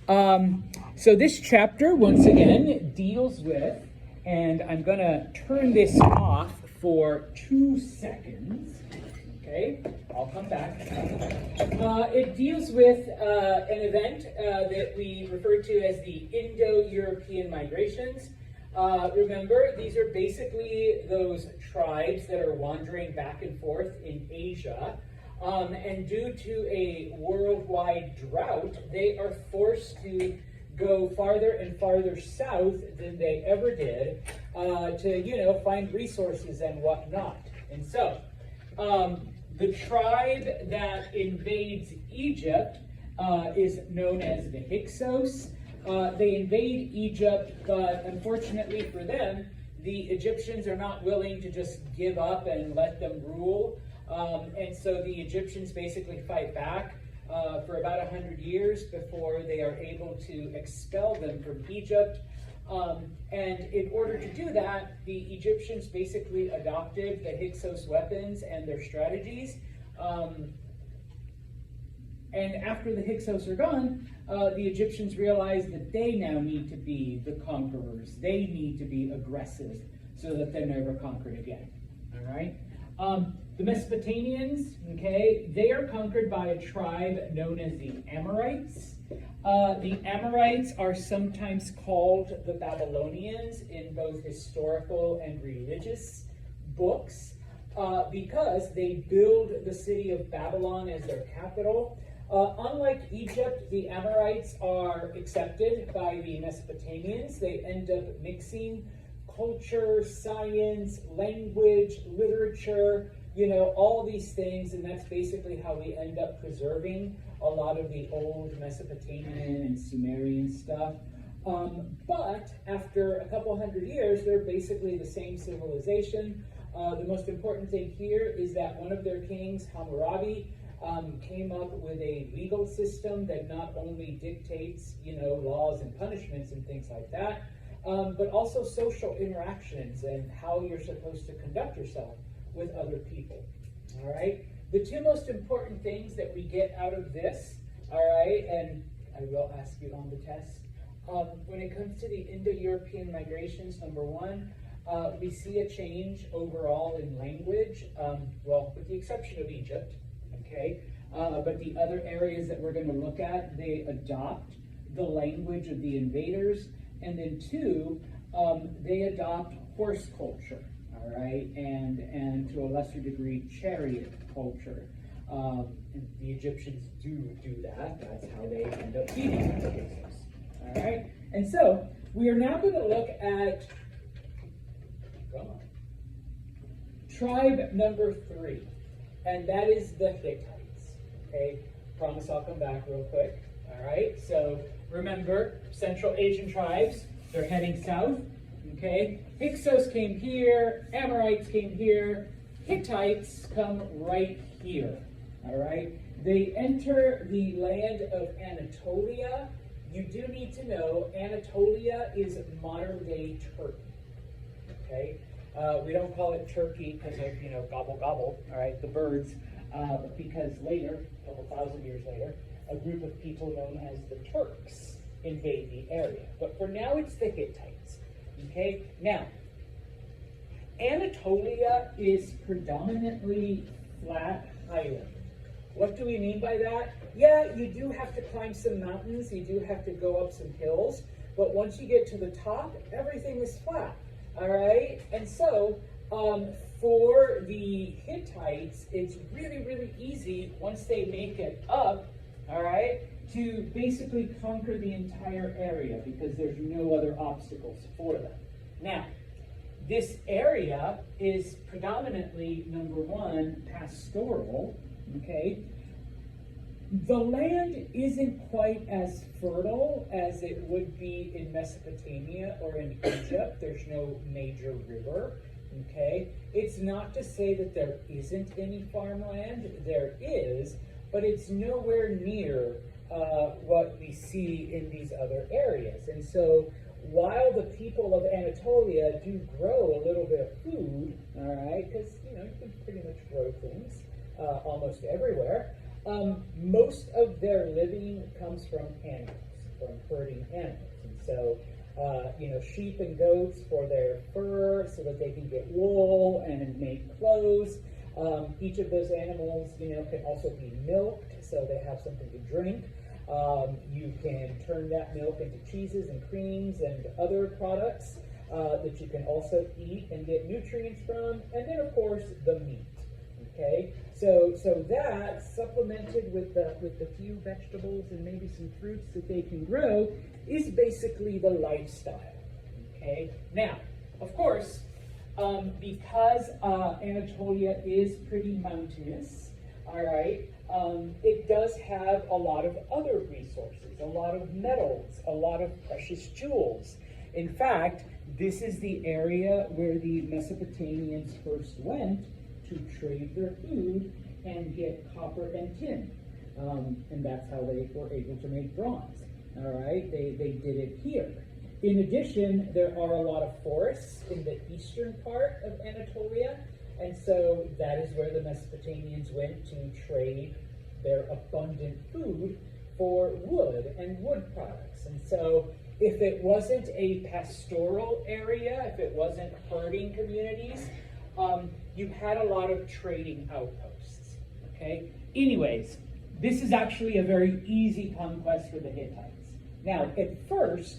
So this chapter, once again, deals with, and I'm going to turn this off for 2 seconds. Okay, I'll come back. It deals with an event that we refer to as the Indo-European migrations. Remember, these are basically those tribes that are wandering back and forth in Asia. And due to a worldwide drought, they are forced to go farther and farther south than they ever did to, find resources and whatnot. And so, the tribe that invades Egypt is known as the Hyksos. They invade Egypt, but unfortunately for them, the Egyptians are not willing to just give up and let them rule. And so the Egyptians basically fight back for about 100 years before they are able to expel them from Egypt. And in order to do that, the Egyptians basically adopted the Hyksos weapons and their strategies. And after the Hyksos are gone, the Egyptians realize that they now need to be the conquerors. They need to be aggressive so that they're never conquered again. All right? The Mesopotamians, okay, they are conquered by a tribe known as the Amorites. The Amorites are sometimes called the Babylonians in both historical and religious books because they build the city of Babylon as their capital. Unlike Egypt, the Amorites are accepted by the Mesopotamians. They end up mixing culture, science, language, literature, all these things, and that's basically how we end up preserving a lot of the old Mesopotamian and Sumerian stuff. But after a couple hundred years, they're basically the same civilization. The most important thing here is that one of their kings, Hammurabi, came up with a legal system that not only dictates, laws and punishments and things like that, but also social interactions and how you're supposed to conduct yourself with other people. All right? The two most important things that we get out of this, all right, and I will ask you on the test, when it comes to the Indo-European migrations, number one, we see a change overall in language, with the exception of Egypt, okay? But the other areas that we're going to look at, they adopt the language of the invaders, and then two, they adopt horse culture, all right, and to a lesser degree, chariot culture. And the Egyptians do that. That's how they end up feeding the Hyksos, all right? And so, we are now going to look at tribe number 3, and that is the Hittites, okay? Promise I'll come back real quick, all right? So, remember, Central Asian tribes, they're heading south, okay? Hyksos came here, Amorites came here, Hittites come right here, all right? They enter the land of Anatolia. You do need to know Anatolia is modern-day Turkey, okay? We don't call it Turkey because of, gobble, gobble, all right, the birds, but because later, a couple thousand years later, a group of people known as the Turks invade the area. But for now, it's the Hittites. Okay? Now, Anatolia is predominantly flat highland. What do we mean by that? Yeah, you do have to climb some mountains, you do have to go up some hills, but once you get to the top, everything is flat. All right? And so, for the Hittites, it's really, really easy once they make it up, all right, to basically conquer the entire area because there's no other obstacles for them. Now, this area is predominantly, number one, pastoral, okay? The land isn't quite as fertile as it would be in Mesopotamia or in Egypt. There's no major river, okay? It's not to say that there isn't any farmland. There is, but it's nowhere near what we see in these other areas. And so while the people of Anatolia do grow a little bit of food, all right, because, you can pretty much grow things almost everywhere, most of their living comes from animals, from herding animals. And so, sheep and goats for their fur so that they can get wool and make clothes. Each of those animals, can also be milked so they have something to drink. You can turn that milk into cheeses and creams and other products that you can also eat and get nutrients from. And then, of course, the meat. Okay, so that supplemented with the few vegetables and maybe some fruits that they can grow is basically the lifestyle. Okay, now, of course, because Anatolia is pretty mountainous, all right, it does have a lot of other resources, a lot of metals, a lot of precious jewels. In fact, this is the area where the Mesopotamians first went to trade their food and get copper and tin. And that's how they were able to make bronze. All right, they did it here. In addition, there are a lot of forests in the eastern part of Anatolia, and so that is where the Mesopotamians went to trade their abundant food for wood and wood products. And so if it wasn't a pastoral area, if it wasn't herding communities, you had a lot of trading outposts. Okay? Anyways, this is actually a very easy conquest for the Hittites. Now, at first,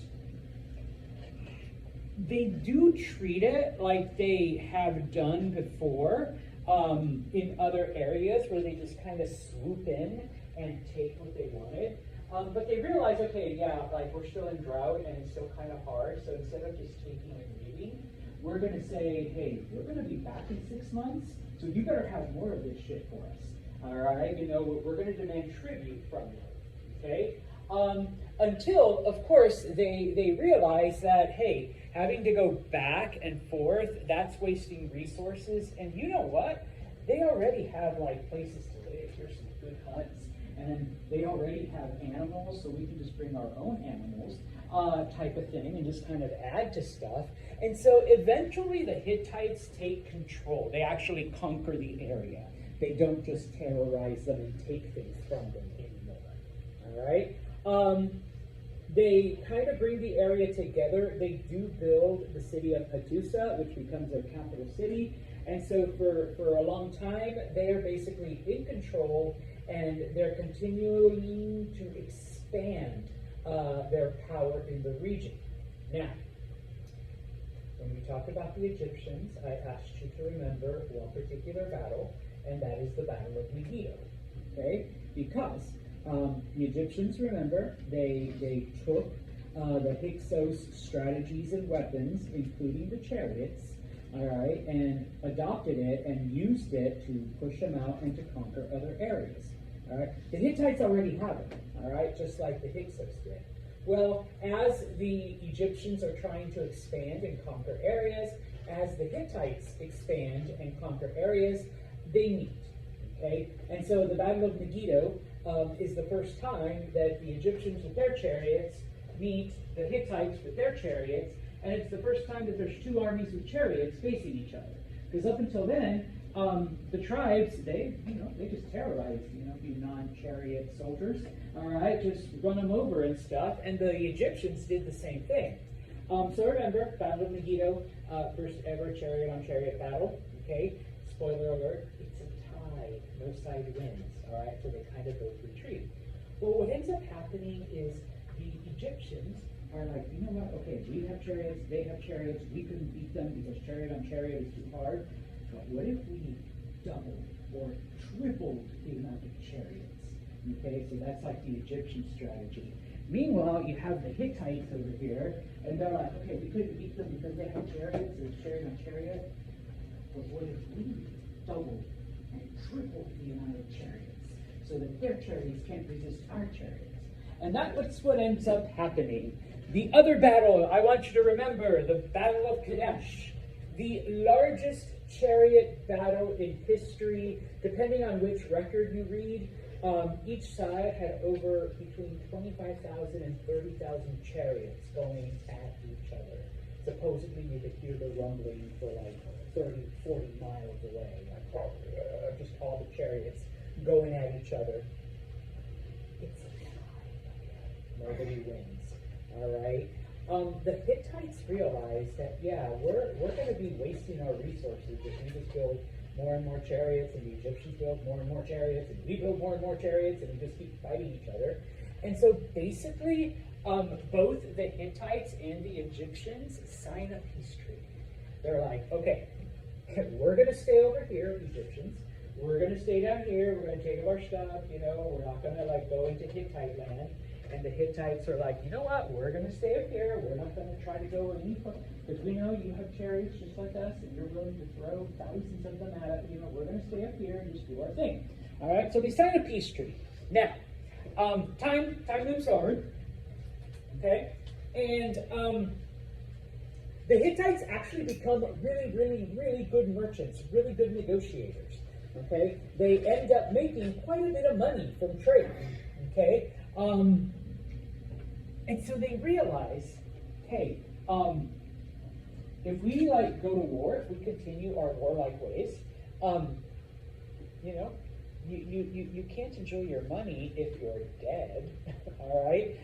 they do treat it like they have done before in other areas where they just kind of swoop in and take what they wanted. But they realize, okay, yeah, like we're still in drought and it's still kind of hard, so instead of just taking and leaving, we're going to say, hey, we're going to be back in 6 months, so you better have more of this shit for us. All right? We're going to demand tribute from you. Okay? Until, of course, they realize that, hey, having to go back and forth, that's wasting resources. And you know what? They already have, like, places to live. Here's some good huts. And they already have animals, so we can just bring our own animals type of thing and just kind of add to stuff. And so eventually the Hittites take control. They actually conquer the area. They don't just terrorize them and take things from them anymore. All right? They kind of bring the area together. They do build the city of Hattusa, which becomes their capital city. And so for a long time, they are basically in control, and they're continuing to expand their power in the region. Now, when we talk about the Egyptians, I asked you to remember one particular battle, and that is the Battle of Megiddo. Okay? Because the Egyptians, remember, they took the Hyksos strategies and weapons, including the chariots, all right, and adopted it and used it to push them out and to conquer other areas. All right, the Hittites already have it. All right, just like the Hyksos did. Well, as the Egyptians are trying to expand and conquer areas, as the Hittites expand and conquer areas, they meet. Okay, and so the Battle of Megiddo is the first time that the Egyptians with their chariots meet the Hittites with their chariots, and it's the first time that there's two armies with chariots facing each other. Because up until then, the tribes, they just terrorized, the non-chariot soldiers, all right, just run them over and stuff, and the Egyptians did the same thing. So remember, Battle of Megiddo, first ever chariot-on-chariot battle, okay? Spoiler alert, it's a tie, no side wins, all right, so they kind of both retreat. Well, what ends up happening is the Egyptians are like, you know what, okay, we have chariots, they have chariots, we couldn't beat them because chariot-on-chariot is too hard. But what if we doubled or tripled the amount of chariots? Okay, so that's like the Egyptian strategy. Meanwhile, you have the Hittites over here, and they're like, okay, we couldn't beat them because they have chariots, so it's chariot on chariot. But what if we doubled and tripled the amount of chariots so that their chariots can't resist our chariots? And that's what ends up happening. The other battle, I want you to remember, the Battle of Kadesh, the largest chariot battle in history. Depending on which record you read, each side had over between 25,000 and 30,000 chariots going at each other. Supposedly you could hear the rumbling for like 30, 40 miles away. Like, just all the chariots going at each other. It's a tie. Nobody wins. All right. The Hittites realized that, yeah, we're going to be wasting our resources if we just build more and more chariots, and the Egyptians build more and more chariots, and we build more and more chariots, and we just keep fighting each other. And so basically, both the Hittites and the Egyptians sign a peace treaty. They're like, okay, we're going to stay over here, Egyptians. We're going to stay down here. We're going to take all our stuff. We're not going to go into Hittite land. And the Hittites are like, you know what? We're going to stay up here. We're not going to try to go any further. Because we know you have chariots just like us, and you're willing to throw thousands of them at it. We're going to stay up here and just do our thing. All right. So they sign a peace treaty. Now, time moves on. Okay, and the Hittites actually become really, really, really good merchants, really good negotiators. Okay, they end up making quite a bit of money from trade. Okay, and so they realize, hey, if we go to war, if we continue our warlike ways, you can't enjoy your money if you're dead. All right.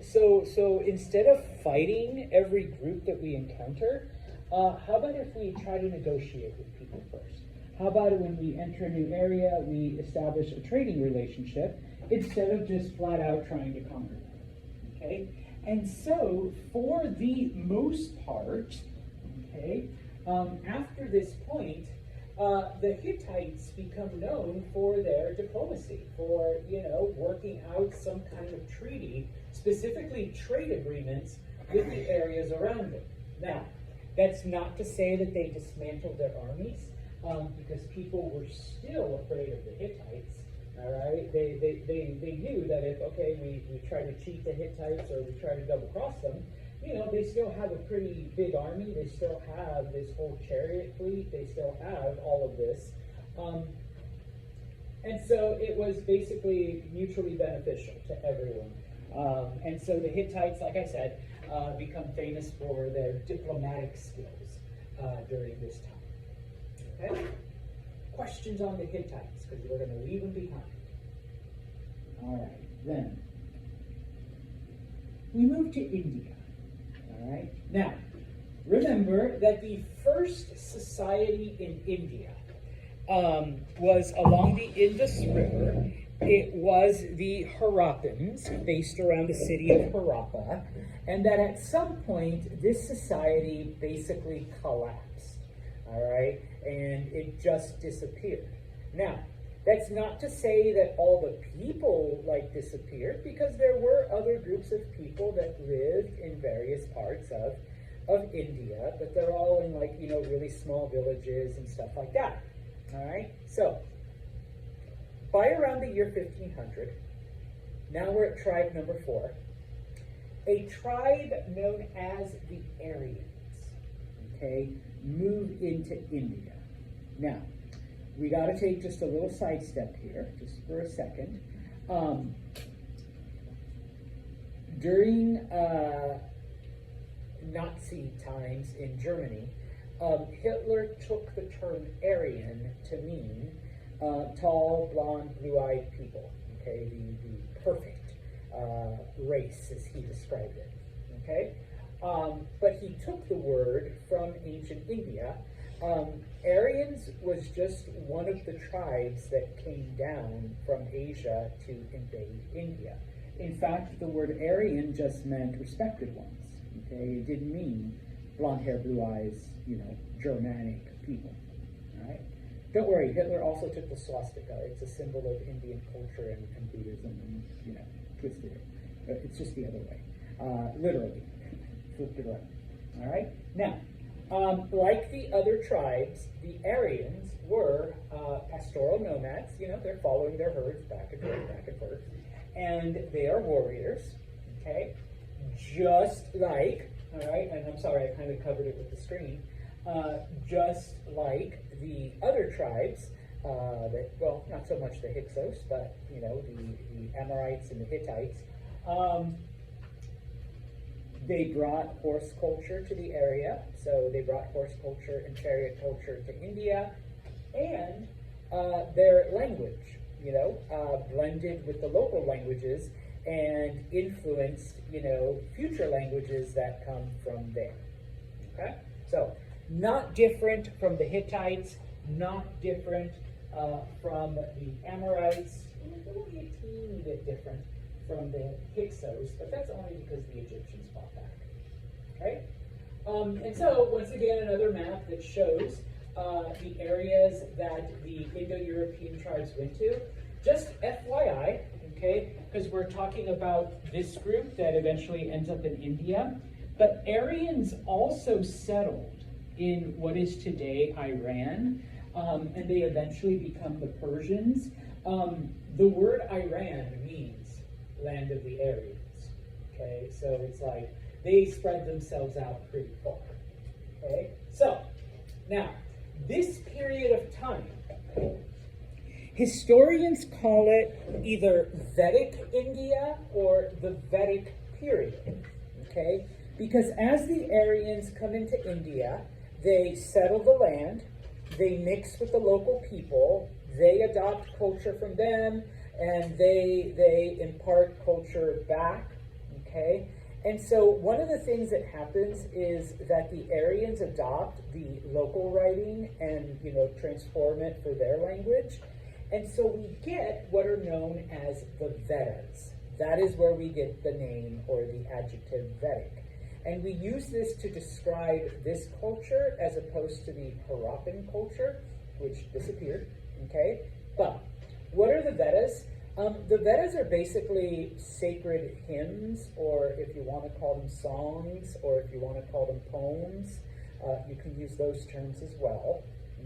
So instead of fighting every group that we encounter, how about if we try to negotiate with people first? How about when we enter a new area, we establish a trading relationship instead of just flat out trying to conquer them? Okay. And so, for the most part, okay, after this point, the Hittites become known for their diplomacy, for, working out some kind of treaty, specifically trade agreements with the areas around them. Now, that's not to say that they dismantled their armies, because people were still afraid of the Hittites. All right, they knew that if, we try to cheat the Hittites or we try to double cross them, they still have a pretty big army. They still have this whole chariot fleet. They still have all of this. And so it was basically mutually beneficial to everyone. And so the Hittites, like I said, become famous for their diplomatic skills during this time. Okay? Questions on the Hittites, because we're going to leave them behind. All right, then. We move to India. All right. Now, remember that the first society in India was along the Indus River. It was the Harappans, based around the city of Harappa, and that at some point this society basically collapsed. All right, and it just disappeared. Now, that's not to say that all the people disappeared, because there were other groups of people that lived in various parts of India, but they're all in really small villages and stuff like that. All right, so by around the year 1500, now we're at tribe number 4, a tribe known as the Aryans, okay, moved into India. Now, we got to take just a little sidestep here, just for a second. During Nazi times in Germany, Hitler took the term Aryan to mean tall, blonde, blue-eyed people, okay, the perfect race, as he described it, okay? But he took the word from ancient India. Aryans was just one of the tribes that came down from Asia to invade India. In fact, the word Aryan just meant respected ones, okay? It didn't mean blonde hair, blue eyes, Germanic people, all right? Don't worry, Hitler also took the swastika. It's a symbol of Indian culture and Buddhism, and, twisted it. It's just the other way, literally, flipped it around, all right? Now, like the other tribes, the Aryans were pastoral nomads. They're following their herds back and forth, and they are warriors, okay? Just like, all right, and I'm sorry, I kind of covered it with the screen, just like the other tribes, not so much the Hyksos, but, the Amorites and the Hittites, they brought horse culture to the area, so they brought horse culture and chariot culture to India, and their language, blended with the local languages, and influenced, future languages that come from there. Okay? So, not different from the Hittites, not different from the Amorites, only a teeny bit different from the Hyksos, but that's only because the Egyptians fought back. Okay? And so, once again, another map that shows the areas that the Indo-European tribes went to. Just FYI, okay, because we're talking about this group that eventually ends up in India, but Aryans also settled in what is today Iran, and they eventually become the Persians. The word Iran means land of the Aryans, okay, so it's like they spread themselves out pretty far, okay? So, now, this period of time, historians call it either Vedic India or the Vedic period, okay? Because as the Aryans come into India, they settle the land, they mix with the local people, they adopt culture from them, and they impart culture back, okay? And so one of the things that happens is that the Aryans adopt the local writing and, transform it for their language. And so we get what are known as the Vedas. That is where we get the name or the adjective Vedic. And we use this to describe this culture as opposed to the Harappan culture, which disappeared, okay? But what are the Vedas? The Vedas are basically sacred hymns, or if you want to call them songs, or if you want to call them poems, you can use those terms as well,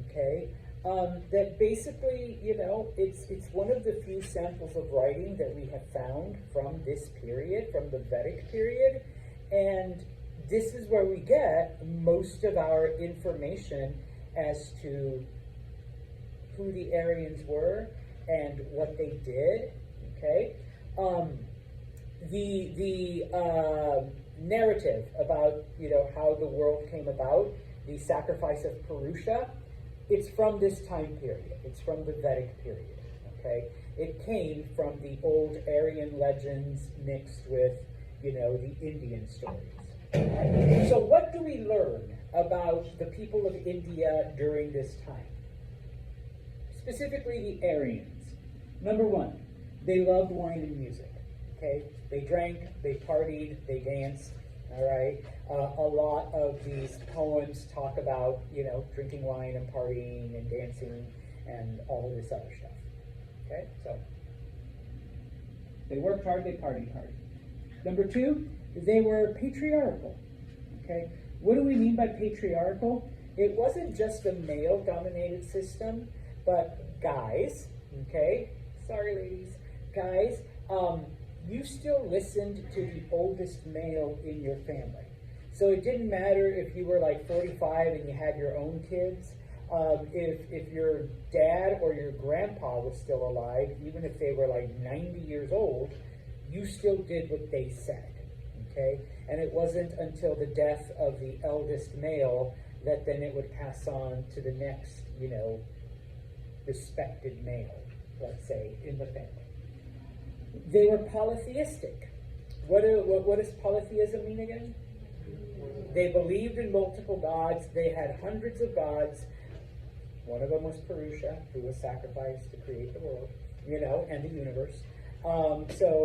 okay? That basically, it's one of the few samples of writing that we have found from this period, from the Vedic period, and this is where we get most of our information as to who the Aryans were and what they did, okay? The narrative about, how the world came about, the sacrifice of Purusha, it's from this time period. It's from the Vedic period, okay? It came from the old Aryan legends mixed with, the Indian stories. So what do we learn about the people of India during this time? Specifically the Aryans. Number one, they loved wine and music, okay? They drank, they partied, they danced, all right? A lot of these poems talk about, drinking wine and partying and dancing and all of this other stuff, okay? So, they worked hard, they partied hard. Number two, they were patriarchal, okay? What do we mean by patriarchal? It wasn't just a male-dominated system, but guys, okay? Sorry, ladies. Guys, you still listened to the oldest male in your family. So it didn't matter if you were like 45 and you had your own kids. If your dad or your grandpa was still alive, even if they were like 90 years old, you still did what they said, okay? And it wasn't until the death of the eldest male that then it would pass on to the next, respected male, let's say, in the family. They were polytheistic. What does polytheism mean again? They believed in multiple gods. They had hundreds of gods. One of them was Purusha, who was sacrificed to create the world, and the universe. So,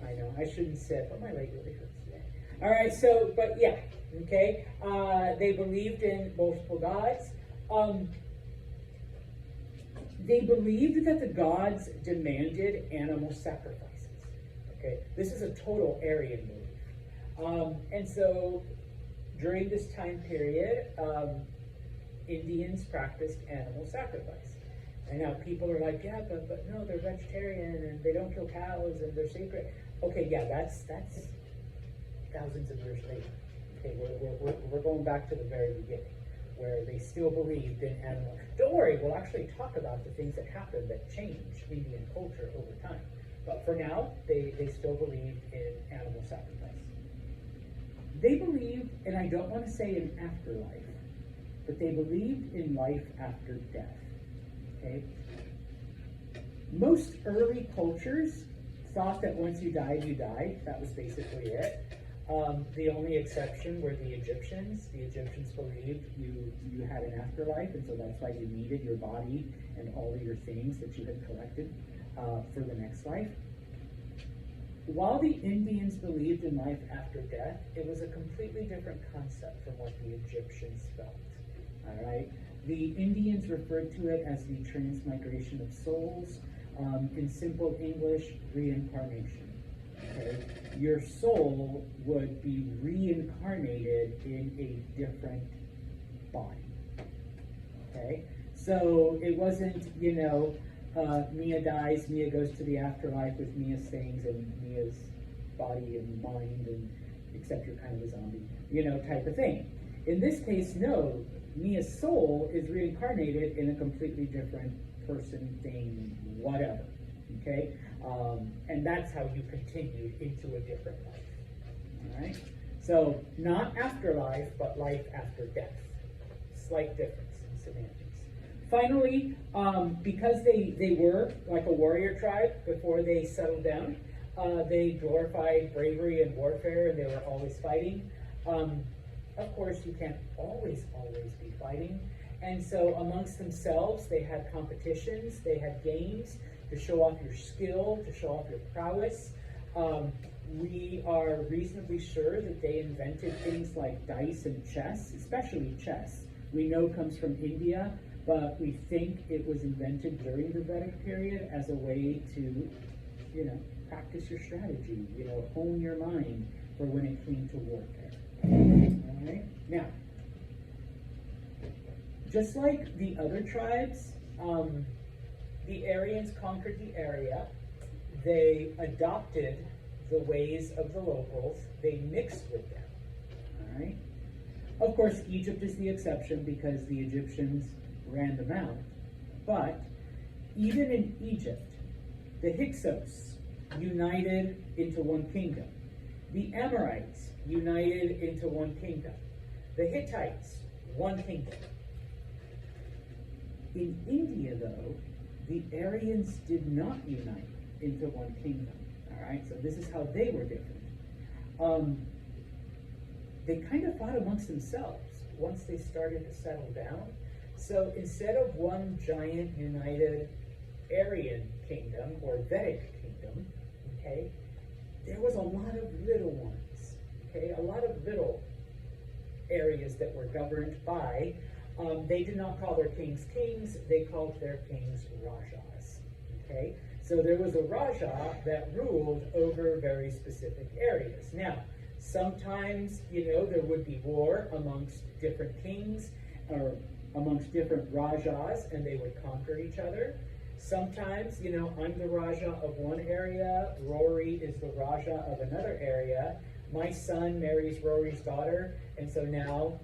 I know, I shouldn't sit, but my leg really hurts today. All right, so, but yeah, okay. They believed in multiple gods. They believed that the gods demanded animal sacrifices. Okay, this is a total Aryan belief. And so, during this time period, Indians practiced animal sacrifice. And now people are like, yeah, but no, they're vegetarian and they don't kill cows and they're sacred. Okay, yeah, that's thousands of years later. Okay, we're going back to the very beginning, where they still believed in animal. Don't worry, we'll actually talk about the things that happened that changed Indian culture over time. But for now, they still believed in animal sacrifice. They believed, and I don't want to say an afterlife, but they believed in life after death. Okay? Most early cultures thought that once you died, you died. That was basically it. The only exception were the Egyptians. The Egyptians believed you had an afterlife, and so that's why you needed your body and all of your things that you had collected for the next life. While the Indians believed in life after death, it was a completely different concept from what the Egyptians felt. All right? The Indians referred to it as the transmigration of souls. In simple English, reincarnation. Okay? Your soul would be reincarnated in a different body. Okay? So it wasn't, Mia dies, Mia goes to the afterlife with Mia's things and Mia's body and mind, and except you're kind of a zombie, type of thing. In this case, no. Mia's soul is reincarnated in a completely different person, thing, whatever. Okay? And that's how you continued into a different life. All right? So, not afterlife, but life after death. Slight difference in semantics. Finally, because they were like a warrior tribe before they settled down, they glorified bravery and warfare, and they were always fighting. Of course, you can't always be fighting. And so amongst themselves, they had competitions, they had games to show off your skill, to show off your prowess. We are reasonably sure that they invented things like dice and chess, especially chess. We know comes from India, but we think it was invented during the Vedic period as a way to, practice your strategy, hone your mind for when it came to warfare. All right? Now, just like the other tribes, the Aryans conquered the area. They adopted the ways of the locals. They mixed with them. All right? Of course, Egypt is the exception because the Egyptians ran them out. But even in Egypt, the Hyksos united into one kingdom. The Amorites united into one kingdom. The Hittites, one kingdom. In India, though, the Aryans did not unite into one kingdom. All right, so this is how they were different. They kind of fought amongst themselves once they started to settle down. So instead of one giant united Aryan kingdom or Vedic kingdom, okay, there was a lot of little ones, okay, a lot of little areas that were governed by. They did not call their kings kings, they called their kings rajas, okay? So there was a raja that ruled over very specific areas. Now, sometimes, there would be war amongst different kings or amongst different rajas, and they would conquer each other. Sometimes, I'm the raja of one area, Rory is the raja of another area. My son marries Rory's daughter, and so now,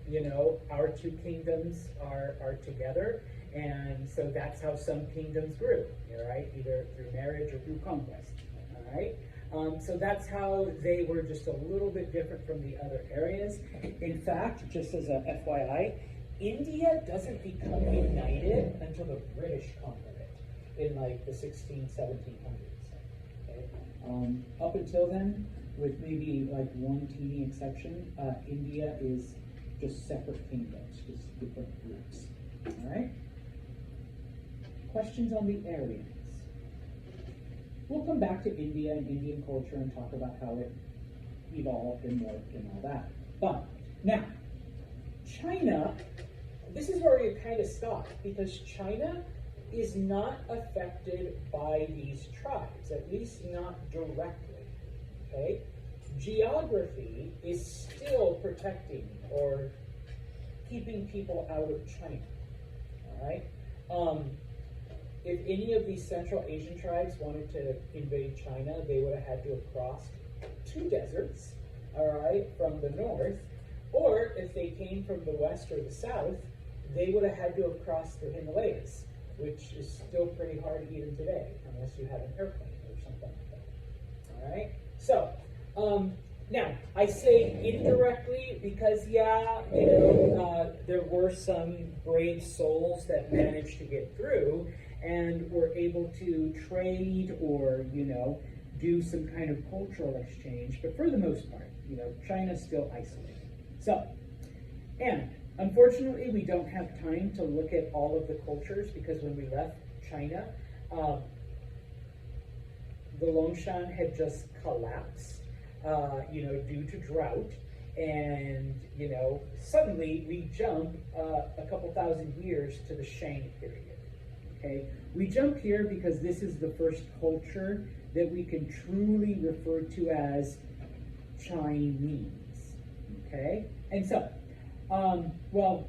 our two kingdoms are together, and so that's how some kingdoms grew, all right, either through marriage or through conquest, all right? So that's how they were just a little bit different from the other areas. In fact, just as a FYI, India doesn't become united until the British conquer it in like the 1700s. Okay? Up until then, with maybe like one teeny exception, India is just separate kingdoms, just different groups. All right? Questions on the Aryans? We'll come back to India and Indian culture and talk about how it evolved and morphed and all that. But now, China, this is where we kind of stop, because China is not affected by these tribes, at least not directly, okay? Geography is still protecting or keeping people out of China, all right? If any of these Central Asian tribes wanted to invade China, they would have had to have crossed two deserts, all right, from the north, or if they came from the west or the south, they would have had to have crossed the Himalayas, which is still pretty hard even today, unless you have an airplane or something like that. All right? So, now, I say indirectly because, there were some brave souls that managed to get through, and were able to trade or, do some kind of cultural exchange. But for the most part, China's still isolated. So, and unfortunately, we don't have time to look at all of the cultures because when we left China, the Longshan had just collapsed, due to drought. And, suddenly we jump a couple thousand years to the Shang period. Okay, we jump here because this is the first culture that we can truly refer to as Chinese. Okay, and so,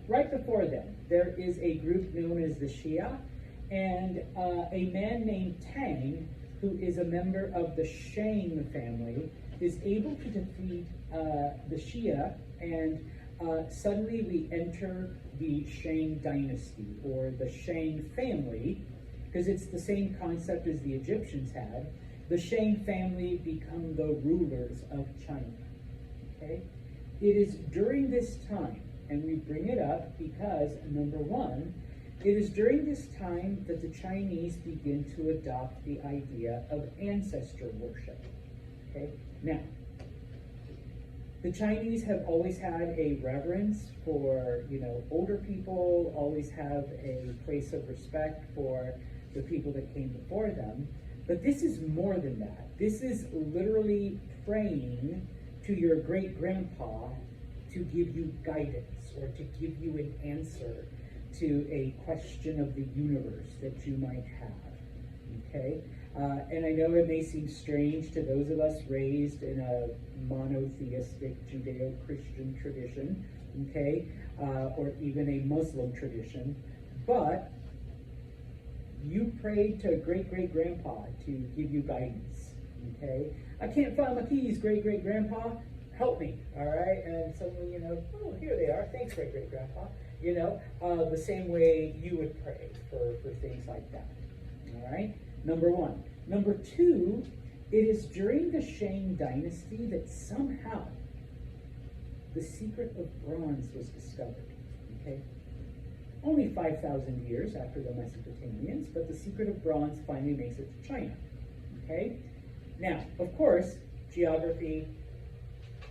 right before them, there is a group known as the Xia, and a man named Tang, who is a member of the Shang family, is able to defeat the Xia, and suddenly we enter the Shang dynasty, or the Shang family, because it's the same concept as the Egyptians had. The Shang family become the rulers of China. Okay? It is during this time, and we bring it up because, number one, it is during this time that the Chinese begin to adopt the idea of ancestor worship. Okay? Now, the Chinese have always had a reverence for, older people, always have a place of respect for the people that came before them. But this is more than that. This is literally praying to your great-grandpa to give you guidance or to give you an answer to a question of the universe that you might have. Okay? And I know it may seem strange to those of us raised in a monotheistic Judeo-Christian tradition, okay, or even a Muslim tradition, but you prayed to great-great-grandpa to give you guidance, okay? I can't find my keys, great-great-grandpa, help me, all right? And suddenly, oh, here they are, thanks, great-great-grandpa, the same way you would pray for things like that, all right? Number one. Number two, it is during the Shang dynasty that somehow the secret of bronze was discovered. Okay? Only 5,000 years after the Mesopotamians, but the secret of bronze finally makes it to China. Okay? Now, of course, geography,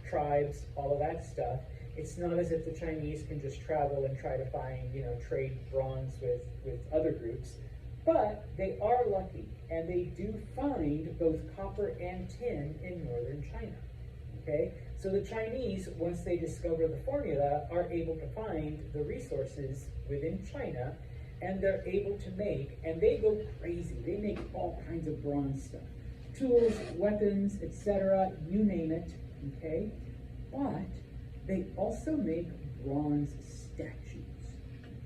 tribes, all of that stuff, it's not as if the Chinese can just travel and try to find, trade bronze with other groups. But they are lucky, and they do find both copper and tin in northern China. Okay? So the Chinese, once they discover the formula, are able to find the resources within China, and they're able to make, and they go crazy. They make all kinds of bronze stuff. Tools, weapons, etc., you name it. Okay? But they also make bronze statues.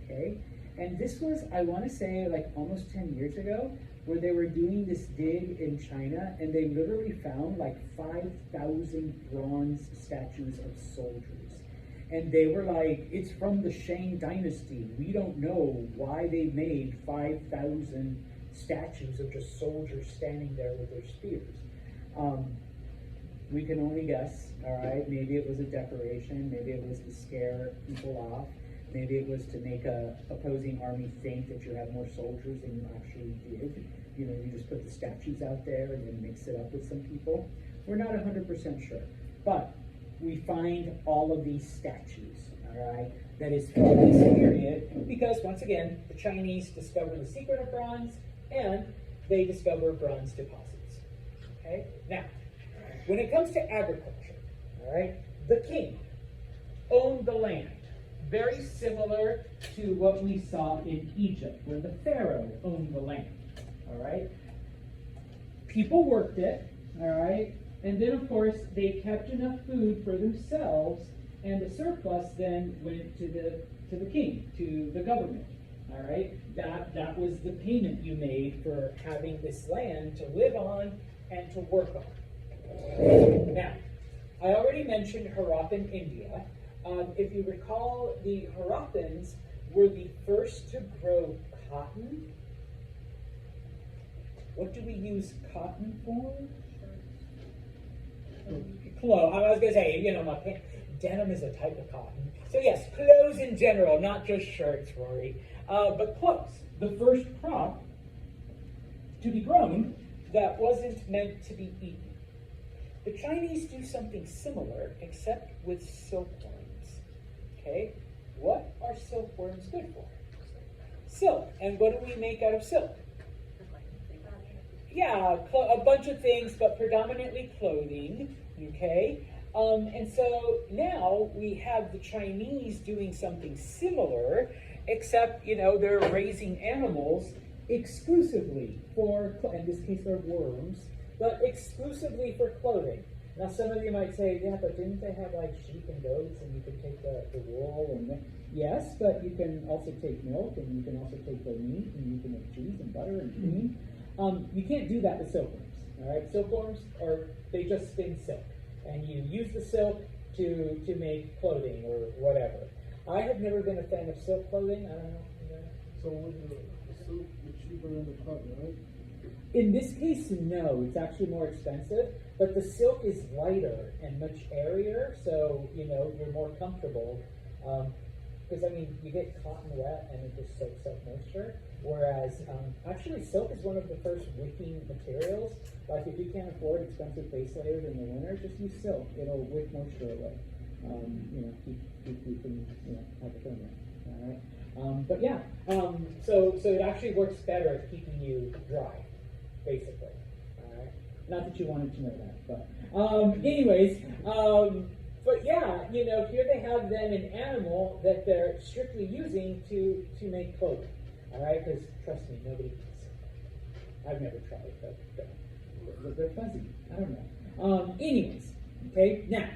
Okay? And this was, I want to say, like almost 10 years ago, where they were doing this dig in China, and they literally found like 5,000 bronze statues of soldiers. And they were like, it's from the Shang dynasty. We don't know why they made 5,000 statues of just soldiers standing there with their spears. We can only guess, all right? Maybe it was a decoration. Maybe it was to scare people off. Maybe it was to make a opposing army think that you have more soldiers than you actually did. You just put the statues out there and then mix it up with some people. We're not 100% sure. But we find all of these statues, all right, that is from this period because, once again, the Chinese discover the secret of bronze and they discover bronze deposits. Okay? Now, when it comes to agriculture, all right, the king owned the land. Very similar to what we saw in Egypt, where the pharaoh owned the land, all right? People worked it, all right? And then, of course, they kept enough food for themselves, and the surplus then went to the king, to the government, all right? That was the payment you made for having this land to live on and to work on. Now, I already mentioned Harappan, India. If you recall, the Harappans were the first to grow cotton. What do we use cotton for? Clothes. I was going to say, denim is a type of cotton. So yes, clothes in general, not just shirts, Rory, but clothes. The first crop to be grown that wasn't meant to be eaten. The Chinese do something similar, except with silkworms. Okay? What are silkworms good for? Silk. And what do we make out of silk? Yeah, a bunch of things, but predominantly clothing. Okay? And so now we have the Chinese doing something similar, except, they're raising animals exclusively for, in this case they're worms, but exclusively for clothing. Now some of you might say, yeah, but didn't they have like sheep and goats and you can take the wool and yes, but you can also take milk and you can also take their meat and you can make cheese and butter and cream. You can't do that with silkworms, all right? Silkworms they just spin silk and you use the silk to make clothing or whatever. I have never been a fan of silk clothing, I don't know. So would the silk be cheaper in the cotton, right? In this case, no, it's actually more expensive, but the silk is lighter and much airier, so, you're more comfortable. Because, you get cotton wet and it just soaks up moisture, whereas, actually silk is one of the first wicking materials. Like, if you can't afford expensive base layers in the winter, just use silk. It'll wick moisture away. Keep you from, hypothermia, all right? But yeah, so it actually works better at keeping you dry, basically. All right. Not that you wanted to know that, but anyways, but yeah, here they have then an animal that they're strictly using to make clothing. All right, because trust me, nobody eats it. I've never tried it, but they're fuzzy. I don't know. Anyways, okay. Now,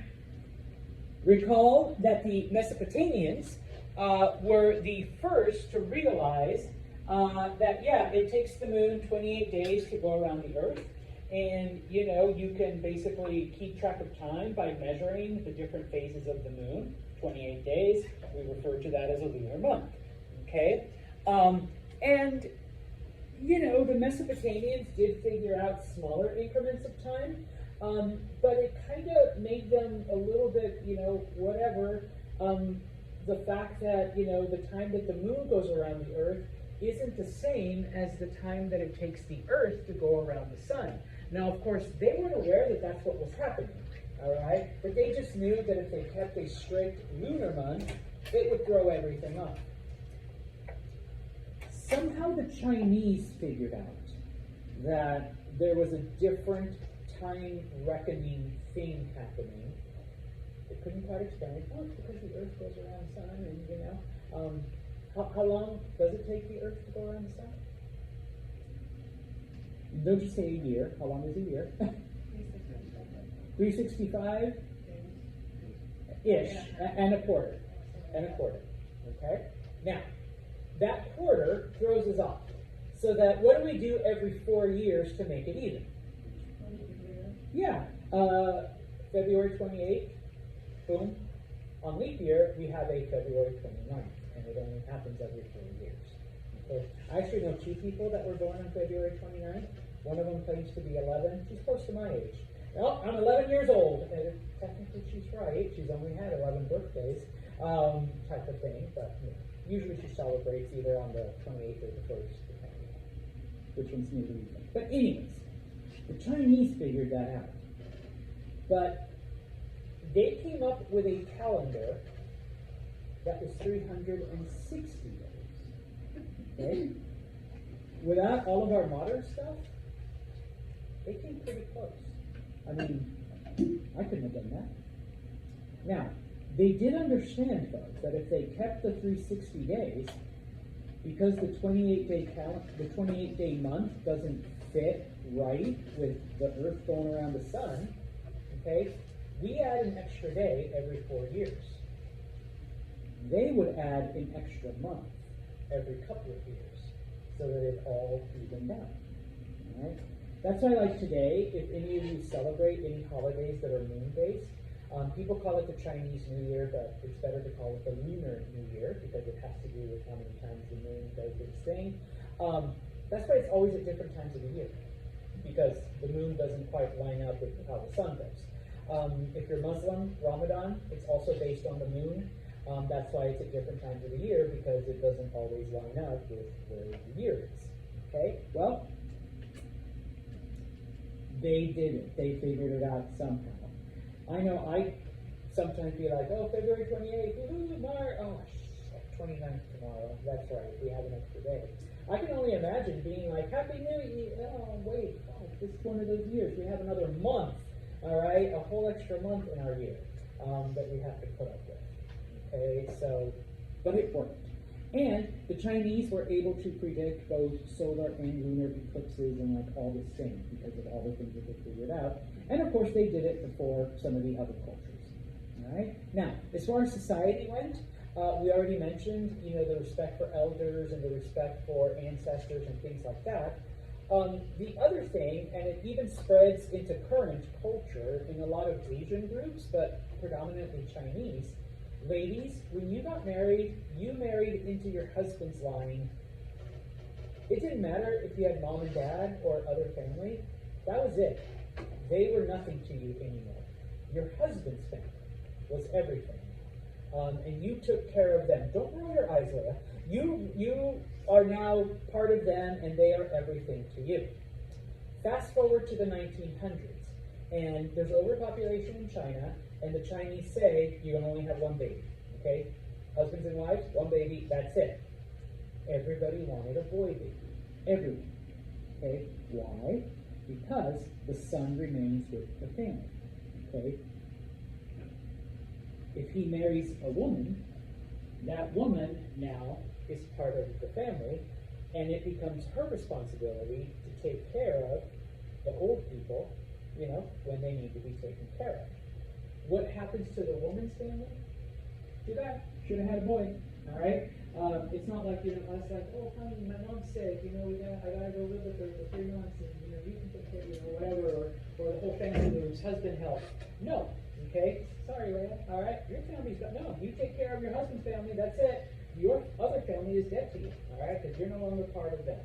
recall that the Mesopotamians were the first to realize that, it takes the moon 28 days to go around the earth. And, you can basically keep track of time by measuring the different phases of the moon. 28 days, we refer to that as a lunar month. Okay? And, the Mesopotamians did figure out smaller increments of time, but it kind of made them a little bit, whatever. The fact that, the time that the moon goes around the earth isn't the same as the time that it takes the earth to go around the sun. Now, of course, they weren't aware that that's what was happening, all right? But they just knew that if they kept a strict lunar month, it would throw everything off. Somehow the Chinese figured out that there was a different time reckoning thing happening. They couldn't quite explain it. Oh, it's because the earth goes around the sun, and how long does it take the earth to go around the sun? Don't just say a year. How long is a year? 365 ish, and a quarter, okay? Now, that quarter throws us off. So that, what do we do every 4 years to make it even? Yeah, February 28th, boom. On leap year, we have a February 29th, and it only happens every 4 years. Okay? I actually know 2 people that were born on February 29th. One of them claims to be 11. She's close to my age. Well, I'm 11 years old, and technically she's right. She's only had 11 birthdays, type of thing. But usually she celebrates either on the 28th or the 1st, depending on which one's near the weekend. But anyways, the Chinese figured that out. But they came up with a calendar that was 360 days. Okay? Without all of our modern stuff, they came pretty close. I couldn't have done that. Now, they did understand, though, that if they kept the 360 days, because the 28-day month doesn't fit right with the Earth going around the sun, okay, we add an extra day every 4 years. They would add an extra month every couple of years, so that it all evened out. All right? That's why, like today, if any of you celebrate any holidays that are moon-based, people call it the Chinese New Year, but it's better to call it the Lunar New Year because it has to do with how many times the moon does its thing. That's why it's always at different times of the year, because the moon doesn't quite line up with how the sun does. If you're Muslim, Ramadan, it's also based on the moon. That's why it's at different times of the year, because it doesn't always line up with where the year is. Okay? Well, They did it. They figured it out somehow. I know I sometimes be like, oh, February 28th, oh, shit, 29th tomorrow. That's right, we have an extra day. I can only imagine being like, Happy New Year. Oh, wait, this is one of those years. We have another month, all right? A whole extra month in our year that we have to put up with. Okay, so, but it worked. And the Chinese were able to predict both solar and lunar eclipses and like all this thing because of all the things that they figured out. And of course they did it before some of the other cultures. All right. Now, as far as society went, we already mentioned, the respect for elders and the respect for ancestors and things like that. The other thing, and it even spreads into current culture in a lot of Asian groups, but predominantly Chinese. Ladies, when you got married, you married into your husband's line. It didn't matter if you had mom and dad or other family. That was it. They were nothing to you anymore. Your husband's family was everything. And you took care of them. Don't roll your eyes, Leah. You are now part of them, and they are everything to you. Fast forward to the 1900s, and there's overpopulation in China, and the Chinese say you can only have one baby, okay? Husbands and wives, one baby, that's it. Everybody wanted a boy baby. Everyone. Okay? Why? Because the son remains with the family. Okay? If he marries a woman, that woman now is part of the family, and it becomes her responsibility to take care of the old people, when they need to be taken care of. What happens to the woman's family? Too bad. Should have had a boy. All right. It's not like us like, oh, honey, my mom's sick. I gotta go live with her for 3 months, and you can take care, whatever, or the whole family moves, husband helps. No. Okay. Sorry, Leah. All right. Your family's got no. You take care of your husband's family. That's it. Your other family is dead to you. All right, because you're no longer part of them.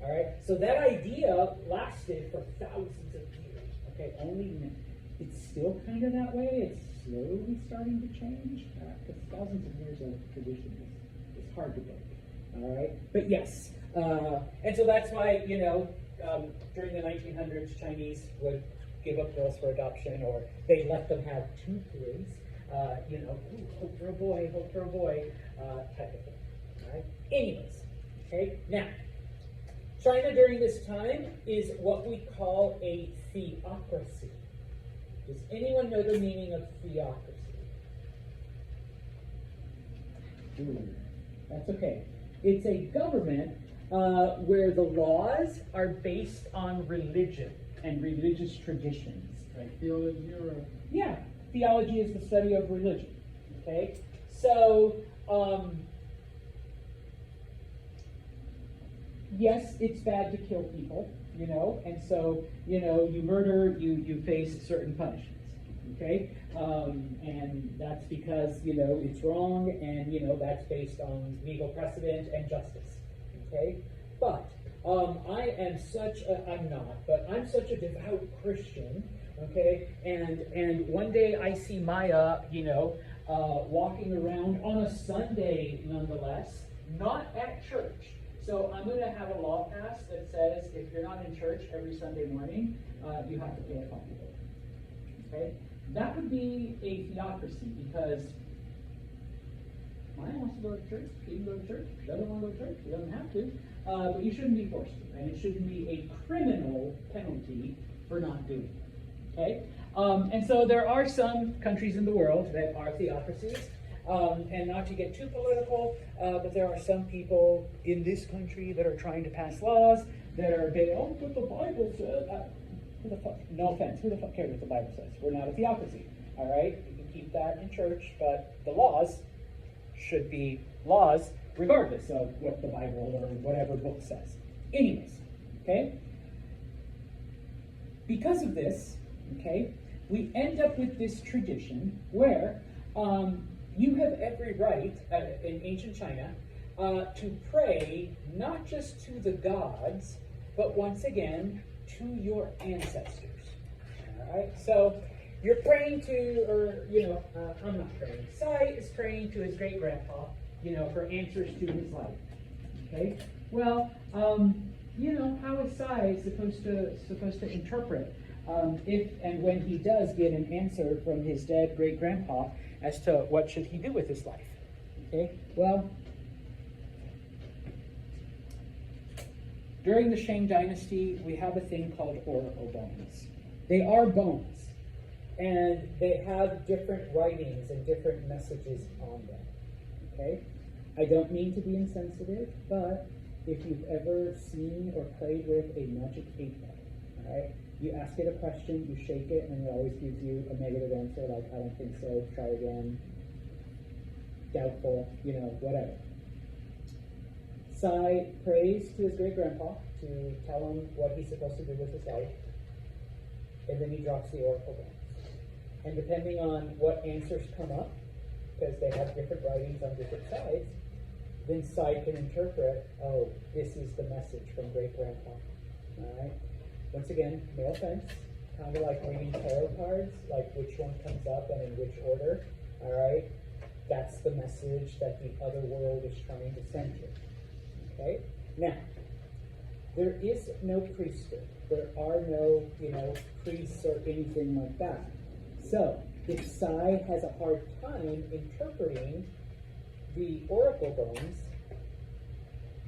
All right. So that idea lasted for thousands of years. Okay. It's still kind of that way. It's slowly starting to change because thousands of years of tradition is hard to break. All right, but yes, and so that's why during the 1900s, Chinese would give up girls for adoption, or they let them have 2 kids. Hope for a boy, type of thing. All right. Anyways, okay. Now, China during this time is what we call a theocracy. Does anyone know the meaning of theocracy? That's okay. It's a government where the laws are based on religion and religious traditions. Like theology or? Yeah, theology is the study of religion. Okay, so yes, it's bad to kill people. And so, you murder, you face certain punishments, okay? And that's because, it's wrong, and, that's based on legal precedent and justice, okay? But I'm such a devout Christian, okay? And one day I see Maya, walking around on a Sunday, nonetheless, not at church. So I'm going to have a law passed that says if you're not in church every Sunday morning, you have to pay a fine. Okay? That would be a theocracy because Maya wants to go to church, he can go to church, doesn't want to go to church, he doesn't have to, but you shouldn't be forced to, and it shouldn't be a criminal penalty for not doing it. Okay? And so there are some countries in the world that are theocracies. And not to get too political, but there are some people in this country that are trying to pass laws that are big. Oh, but the Bible says. Who the fuck? No offense. Who the fuck cares what the Bible says? We're not a theocracy. All right, you can keep that in church, but the laws should be laws regardless of what the Bible or whatever book says. Anyways, okay. Because of this, okay, we end up with this tradition where. You have every right in ancient China to pray not just to the gods, but once again to your ancestors. All right, so you're praying to, I'm not praying. Sai is praying to his great grandpa, for answers to his life. Okay, well, how is Sai supposed to interpret if and when he does get an answer from his dead great-grandpa as to what should he do with his life. Okay, well, during the Shang Dynasty, we have a thing called oracle bones. They are bones, and they have different writings and different messages on them. Okay, I don't mean to be insensitive, but if you've ever seen or played with a magic 8-ball, all right, you ask it a question, you shake it, and it always gives you a negative answer, like, I don't think so, try again, doubtful, whatever. Sai prays to his great-grandpa to tell him what he's supposed to do with his life, and then he drops the oracle bones. And depending on what answers come up, because they have different writings on different sides, then Sai can interpret, oh, this is the message from great-grandpa. All right? Once again, no offense, kind of like reading tarot cards, like which one comes up and in which order. All right? That's the message that the other world is trying to send you. Okay? Now, there is no priesthood. There are no, priests or anything like that. So, if Sai has a hard time interpreting the oracle bones,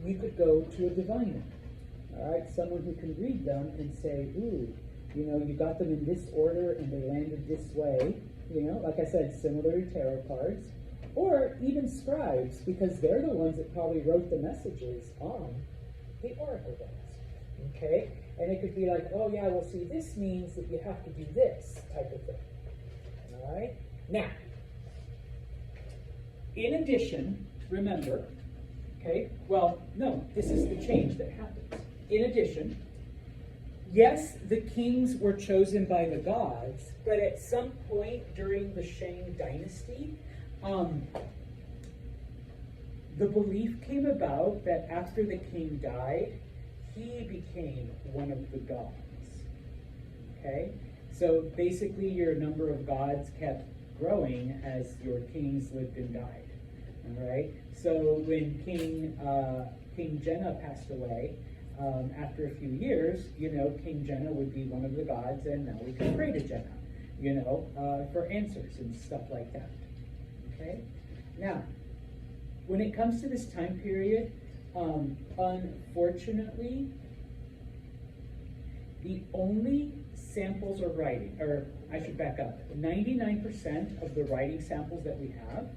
you could go to a diviner. All right? Someone who can read them and say, ooh, you got them in this order and they landed this way. Like I said, similar to tarot cards. Or even scribes, because they're the ones that probably wrote the messages on the oracle bones. Okay? And it could be like, oh yeah, well see, this means that you have to do this type of thing. All right? Now, in addition, remember, okay, well, no, this is the change that happens. In addition, yes, the kings were chosen by the gods, but at some point during the Shang Dynasty, the belief came about that after the king died, he became one of the gods. Okay? So basically your number of gods kept growing as your kings lived and died. Alright? So when King Jenna passed away, after a few years, King Jenna would be one of the gods, and now we can pray to Jenna, for answers and stuff like that. Okay? Now, when it comes to this time period, unfortunately, the only samples of writing, or I should back up, 99% of the writing samples that we have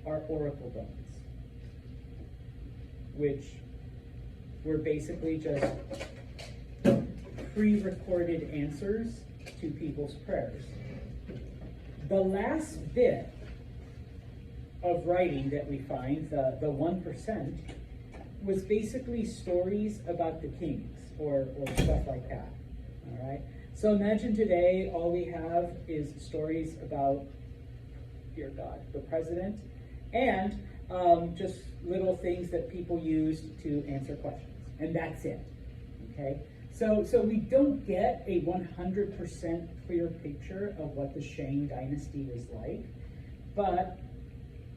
are oracle bones, which were basically just pre-recorded answers to people's prayers. The last bit of writing that we find, the 1%, was basically stories about the kings or stuff like that. All right. So imagine today all we have is stories about, dear God, the president, and just little things that people use to answer questions, and that's it. Okay. So we don't get a 100% clear picture of what the Shang Dynasty was like, but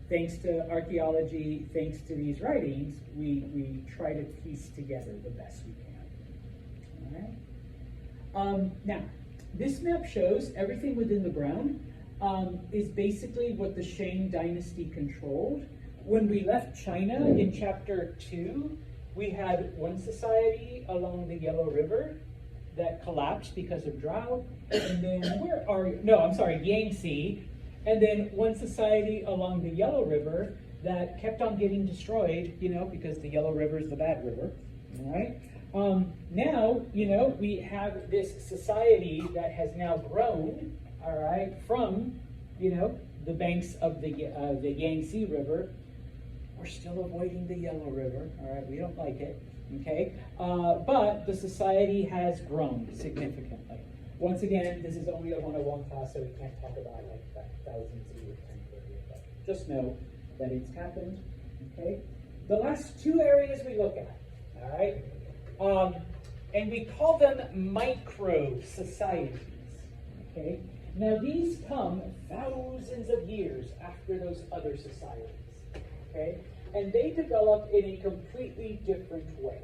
thanks to archaeology, thanks to these writings, we try to piece together the best we can. All right. Now, this map shows everything within the brown is basically what the Shang Dynasty controlled. When we left China in chapter 2, we had one society along the Yellow River that collapsed because of drought, and then Yangtze. And then one society along the Yellow River that kept on getting destroyed, because the Yellow River is the bad river, all right? Now, we have this society that has now grown, all right, from, the banks of the Yangtze River. We're still avoiding the Yellow River, all right? We don't like it, okay? But the society has grown significantly. Once again, this is only a 101 class, so we can't talk about thousands of years time period. But just know that it's happened. Okay. The last two areas we look at. All right. And we call them micro societies. Okay. Now these come thousands of years after those other societies. Okay. And they develop in a completely different way.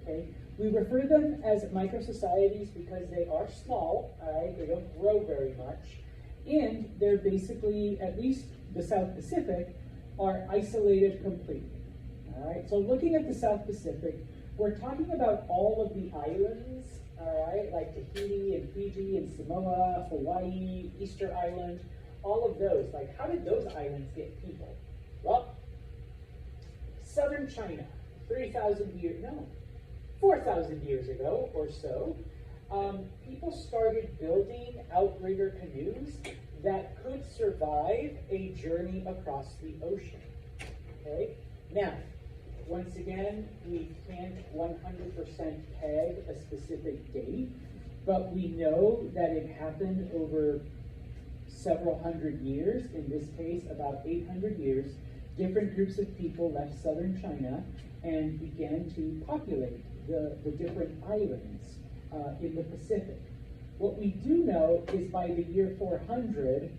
Okay. We refer to them as micro-societies because they are small, all right? They don't grow very much. And they're basically, at least the South Pacific, are isolated completely. All right, so looking at the South Pacific, we're talking about all of the islands, all right, like Tahiti and Fiji and Samoa, Hawaii, Easter Island, all of those. Like, how did those islands get people? Well, southern China, 4,000 years ago or so, people started building outrigger canoes that could survive a journey across the ocean. Okay? Now, once again, we can't 100% peg a specific date, but we know that it happened over several hundred years. In this case, about 800 years. Different groups of people left southern China and began to populate the different islands in the Pacific. What we do know is by the year 400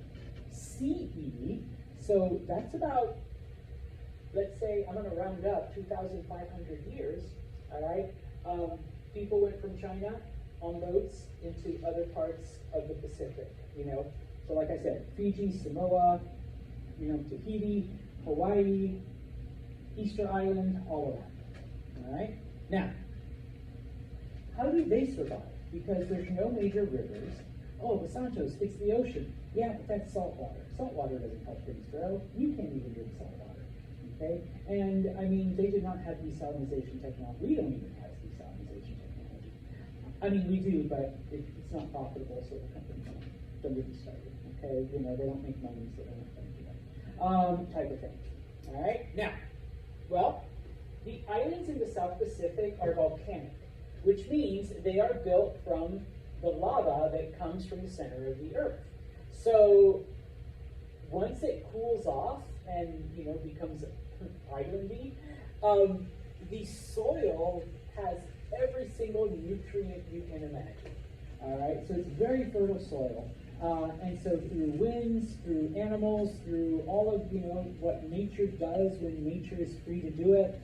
CE, so that's about, let's say, I'm going to round up, 2,500 years, all right? People went from China on boats into other parts of the Pacific, you know? So like I said, Fiji, Samoa, you know, Tahiti, Hawaii, Easter Island, all of that, all right? Now, how do they survive? Because there's no major rivers. Oh, but Santos, it's the ocean. Yeah, but that's salt water. Salt water doesn't help things grow. You can't even drink salt water, okay? And, I mean, they did not have desalinization technology. We don't even have desalinization technology. I mean, we do, but it's not profitable, so the companies don't get me started, okay? You know, they don't make money, so they don't do that. Type of thing, all right? Now, well, the islands in the South Pacific are volcanic, which means they are built from the lava that comes from the center of the earth. So once it cools off and, you know, becomes islandy, the soil has every single nutrient you can imagine. All right, so it's very fertile soil. And so through winds, through animals, through all of, you know, what nature does when nature is free to do it,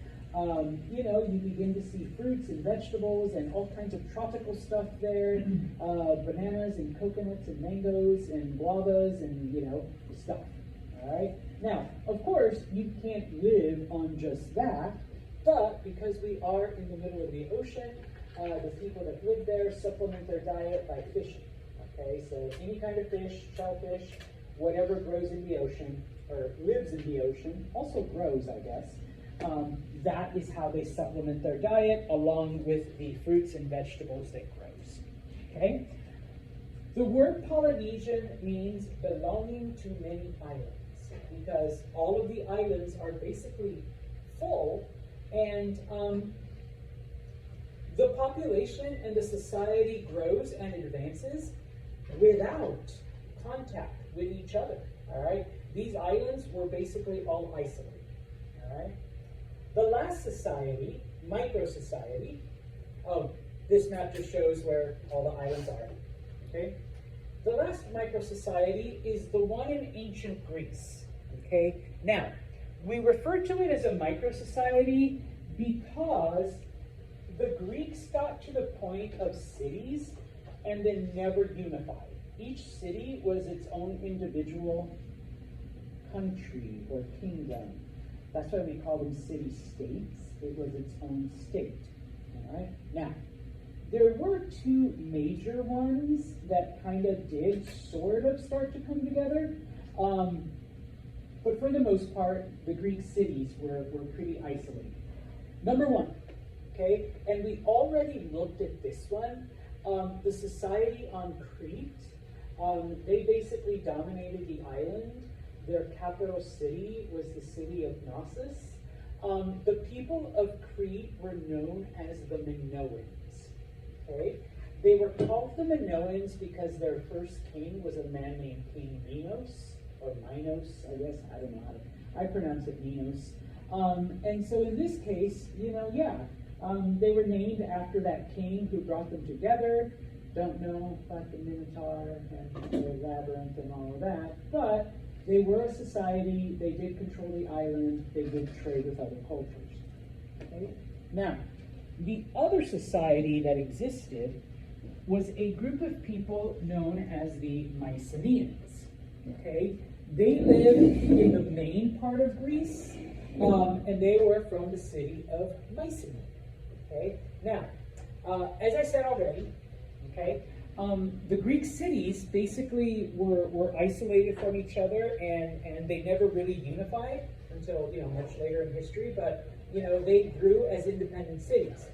you know, you begin to see fruits and vegetables and all kinds of tropical stuff there, bananas and coconuts and mangoes and guavas and, you know, stuff, all right? Now, of course, you can't live on just that, but because we are in the middle of the ocean, the people that live there supplement their diet by fishing, okay? So any kind of fish, shellfish, whatever grows in the ocean, or lives in the ocean, also grows, I guess. That is how they supplement their diet, along with the fruits and vegetables that grows. Okay? The word Polynesian means belonging to many islands, because all of the islands are basically full, and the population and the society grows and advances without contact with each other. All right? These islands were basically all isolated. All right? The last society, micro-society, this map just shows where all the islands are, okay? The last micro-society is the one in ancient Greece, okay? Now, we refer to it as a micro-society because the Greeks got to the point of cities and then never unified. Each city was its own individual country or kingdom. That's why we call them city-states. It was its own state, all right? Now, there were two major ones that kind of did sort of start to come together, but for the most part, the Greek cities were pretty isolated. Number one, okay, and we already looked at this one, the society on Crete, they basically dominated the island. Their capital city was the city of Knossos. The people of Crete were known as the Minoans. Okay? They were called the Minoans because their first king was a man named King Minos, or Minos, I guess. I don't know how to, I pronounce it Minos. And so in this case, you know, yeah, they were named after that king who brought them together. Don't know about the Minotaur and the labyrinth and all of that, but they were a society, they did control the island, they did trade with other cultures. Okay? Now, The other society that existed was a group of people known as the Mycenaeans. Okay, they lived in the main part of Greece, and they were from the city of Mycenae. Okay, now, as I said already, okay, the Greek cities basically were isolated from each other, and they never really unified until much later in history. But they grew as independent cities.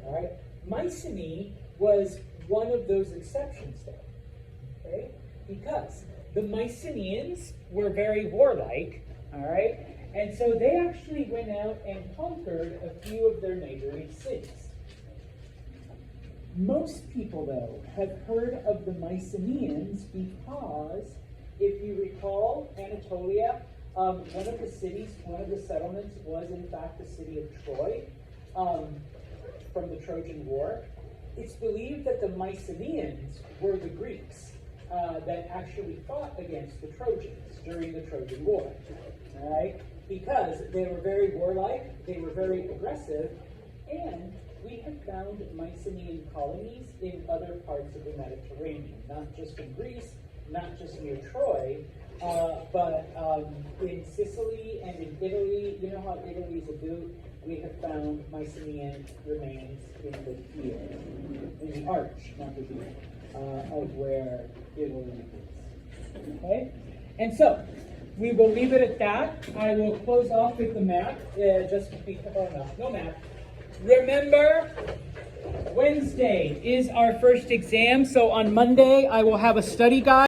All right, Mycenae was one of those exceptions, though. Okay, because the Mycenaeans were very warlike. All right, and so they actually went out and conquered a few of their neighboring cities. Most people, though, have heard of the Mycenaeans because, if you recall, Anatolia, one of the cities, one of the settlements was in fact the city of Troy, from the Trojan War. It's believed that the Mycenaeans were the Greeks that actually fought against the Trojans during the Trojan War, all right? Because they were very warlike, they were very aggressive, and we have found Mycenaean colonies in other parts of the Mediterranean, not just in Greece, not just near Troy, but in Sicily and in Italy. You know how Italy is a boot? We have found Mycenaean remains in the field, in the arch, not the boot, of where Italy is. Okay? And so, we will leave it at that. I will close off with the map, no map. Remember, Wednesday is our first exam, so on Monday I will have a study guide.